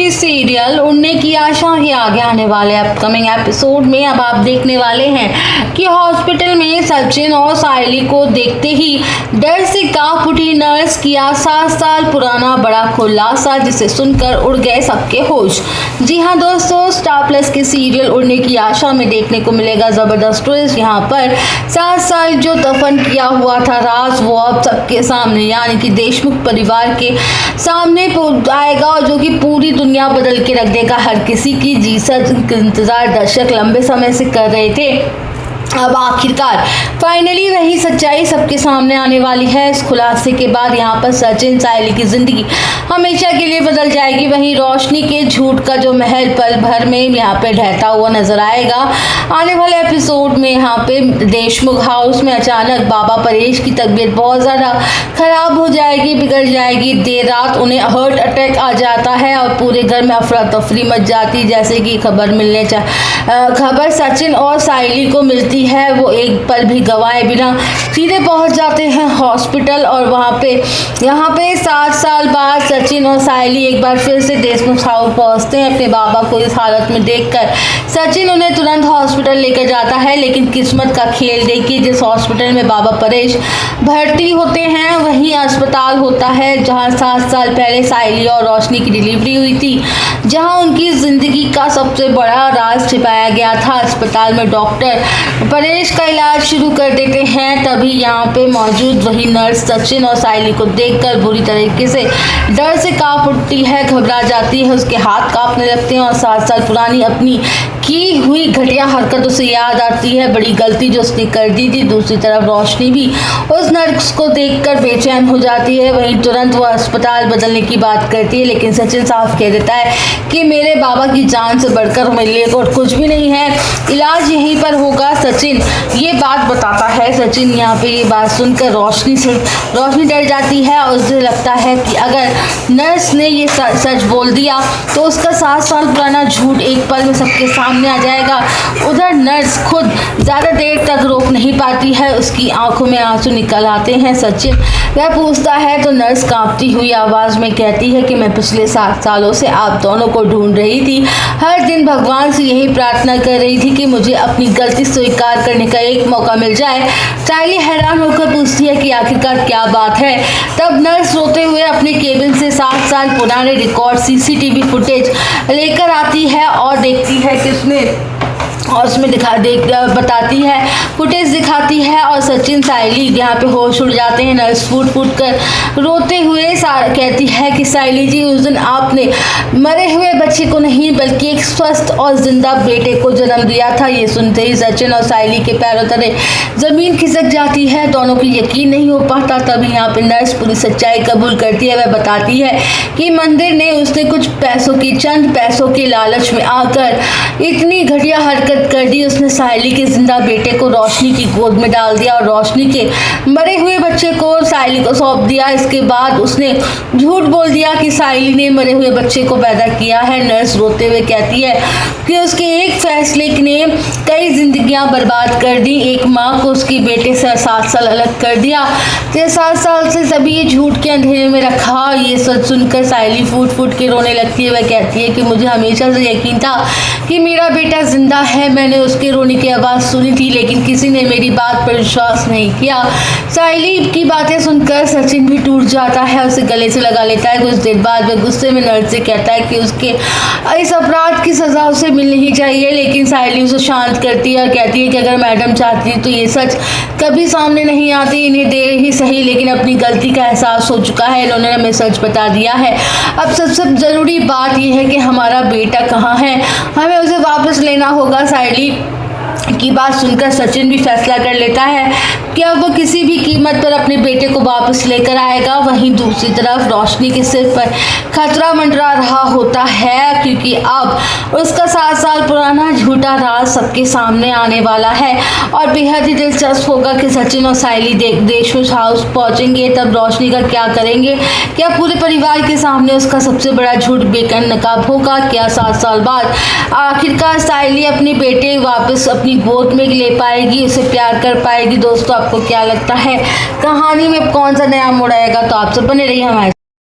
TV serial उड़ने की आशा के आगे आने वाले अपकमिंग एपिसोड में अब आप देखने वाले हैं कि हॉस्पिटल में सचिन और सायली को देखते ही डर से कांप उठी नर्स किया 7 साल पुराना बड़ा खुलासा, जिसे सुनकर उड़ गए सबके होश। जी हां दोस्तों, स्टार प्लस के सीरियल उड़ने की आशा में देखने को मिलेगा जबरदस्त ट्विस्ट। यहाँ पर 7 साल जो दफन किया हुआ था राज, वो अब सबके सामने यानी कि देशमुख परिवार के सामने आएगा, और जो कि पूरी दुनिया बदल के रख देगा। हर किसी की जी सच इंतजार दर्शक लंबे समय से कर रहे थे। अब आखिरकार फाइनली वही सच्चाई सबके सामने आने वाली है। इस खुलासे के बाद यहाँ पर सचिन सायली की जिंदगी हमेशा के लिए बदल जाएगी। वहीं रोशनी के झूठ का जो महल पल भर में यहाँ पे ढहता हुआ नजर आएगा। आने वाले एपिसोड में यहाँ पे देशमुख हाउस में अचानक बाबा परेश की तबीयत बहुत ज़्यादा खराब हो जाएगी, बिगड़ जाएगी। देर रात उन्हें हार्ट अटैक आ जाता है और पूरे घर में अफरा तफरी मच जाती, जैसे कि खबर सचिन और सायली को मिलती है। वो एक पल भी गंवाए बिना सीधे पहुंच जाते हैं हॉस्पिटल, और यहाँ पे 7 साल बाद सचिन और सायली एक बार फिर से देशमुख हाउस पहुंचते हैं। अपने बाबा को इस हालत में देखकर सचिन उन्हें तुरंत हॉस्पिटल लेकर जाता है, लेकिन किस्मत का खेल देखिए, जिस हॉस्पिटल में बाबा परेश भर्ती होते हैं वही अस्पताल होता है जहाँ 7 साल पहले सायली और रोशनी की डिलीवरी हुई थी, जहाँ उनकी जिंदगी का सबसे बड़ा राज छिपाया गया था। अस्पताल में डॉक्टर परेश का इलाज शुरू कर देते हैं। तभी यहाँ पे मौजूद वही नर्स सचिन और सायली को देखकर बुरी तरीके से डर से कांप उठती है, घबरा जाती है, उसके हाथ कांपने लगते हैं और 7 साल पुरानी अपनी की हुई घटिया हरकत उसे याद आती है, बड़ी गलती जो उसने कर दी थी। दूसरी तरफ रोशनी भी उस नर्स को देखकर बेचैन हो जाती है। वहीं तुरंत वो अस्पताल बदलने की बात करती है, लेकिन सचिन साफ कह देता है कि मेरे बाबा की जान से बढ़कर मेरे लिए और कुछ भी नहीं है, इलाज यहीं पर होगा। सचिन ये बात बताता है। सचिन यहाँ पे ये बात सुनकर रोशनी डर जाती है और उसे लगता है कि अगर नर्स ने ये सच बोल दिया तो उसका 7 साल पुराना झूठ एक पल में सबके सामने आ जाएगा। उधर नर्स खुद ज़्यादा देर तक रोक नहीं पाती है, उसकी आंखों में आंसू निकल आते हैं। सचिन वह पूछता है तो नर्स कांपती हुई आवाज़ में कहती है कि मैं पिछले 7 सालों से आप दोनों को ढूंढ रही थी, हर दिन भगवान से यही प्रार्थना कर रही थी कि मुझे अपनी गलती स्वीकार करने का एक मौका मिल जाए। सायली हैरान होकर पूछती है कि आखिरकार क्या बात है। तब नर्स रोते हुए अपने केबिन से 7 साल पुराने रिकॉर्ड सीसीटीवी फुटेज लेकर आती है और देखती है कि उसमें बताती है, फुटेज दिखाती है, और सचिन सायली यहाँ पे होश उड़ जाते हैं। नर्स फूट कर रोते हुए कहती है कि सायली जी, उस दिन आपने मरे हुए बच्चे को नहीं बल्कि एक स्वस्थ और जिंदा बेटे को जन्म दिया था। ये सुनते ही सचिन और सायली के पैरों तले जमीन खिसक जाती है, दोनों को यकीन नहीं हो पाता। तभी यहाँ पे नर्स पूरी सच्चाई कबूल करती है। वह बताती है कि मंदिर ने उसने कुछ चंद पैसों के लालच में आकर इतनी घटिया हरकत कर दी। उसने सायली के जिंदा बेटे को रोशनी की गोद में डाल दिया और रोशनी के मरे हुए बच्चे को सायली को सौंप दिया। इसके बाद उसने झूठ बोल दिया कि सायली ने मरे हुए बच्चे को पैदा किया है। नर्स रोते हुए कहती है कि उसके एक फैसले ने कई जिंदगियां बर्बाद कर दी, एक माँ को उसके बेटे से 7 साल अलग कर दिया। 7 साल से सभी ये झूठ के अंधेरे में रखा। ये सच सुनकर सायली फूट के रोने लगती है। वह कहती है कि मुझे हमेशा से यकीन था कि मेरा बेटा जिंदा है, मैंने उसके रोने की आवाज़ सुनी थी, लेकिन किसी ने मेरी बात पर विश्वास नहीं किया। सायली की बातें सुनकर सचिन भी टूट जाता है, उसे गले से लगा लेता है। कुछ देर बाद वह गुस्से में नर्स से कहता है कि उसके इस अपराध की सज़ा उसे मिलनी ही चाहिए, लेकिन सायली उसे शांत करती है और कहती है कि अगर मैडम चाहती तो ये सच कभी सामने नहीं आती, इन्हें देर ही सही लेकिन अपनी गलती का एहसास हो चुका है, इन्होंने हमें सच बता दिया है। अब सबसे ज़रूरी बात यह है कि हमारा बेटा कहाँ है, हमें उसे वापस लेना होगा। सायली की बात सुनकर सचिन भी फैसला कर लेता है कि अब वो किसी भी कीमत पर अपने बेटे को वापस लेकर आएगा। वहीं दूसरी तरफ रोशनी के सिर पर खतरा मंडरा रहा होता है, क्योंकि अब उसका 7 साल पुराना झूठा राज सबके सामने आने वाला है। और बेहद ही दिलचस्प होगा कि सचिन और सायली देशमुख हाउस पहुंचेंगे, तब रोशनी का क्या करेंगे। क्या पूरे परिवार के सामने उसका सबसे बड़ा झूठ बेनकाब होगा? क्या 7 साल बाद आखिरकार सायली अपने बेटे वापस अपनी गोद में ले पाएगी, उसे प्यार कर पाएगी? दोस्तों, आपको क्या लगता है कहानी में कौन सा नया मोड़ आएगा? तो आप सब बने रहिए हमारे